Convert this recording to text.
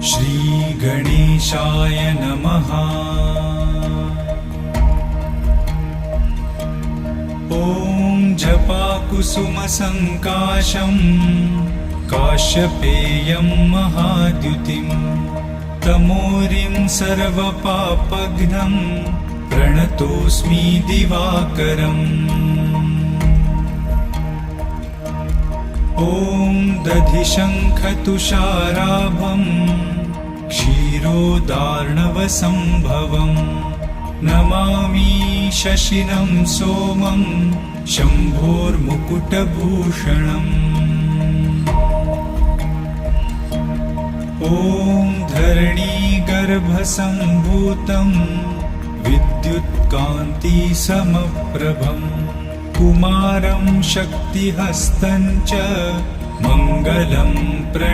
श्रीगणेशाय नमः। ॐ जपाकुसुमसङ्काशं काश्यपेयं महाद्युतिं तमोरिं सर्वपापघ्नं प्रणतोऽस्मि दिवाकरम्। ॐ दधिशङ्खतुषाराभं क्षीरोदार्णवसम्भवम् नमामि शशिनं सोमं शम्भोर्मुकुटभूषणम्। ॐ धरणीगर्भसम्भूतं विद्युत्कान्तिसमप्रभम् कुमारं शक्तिहस्तं च मङ्गलं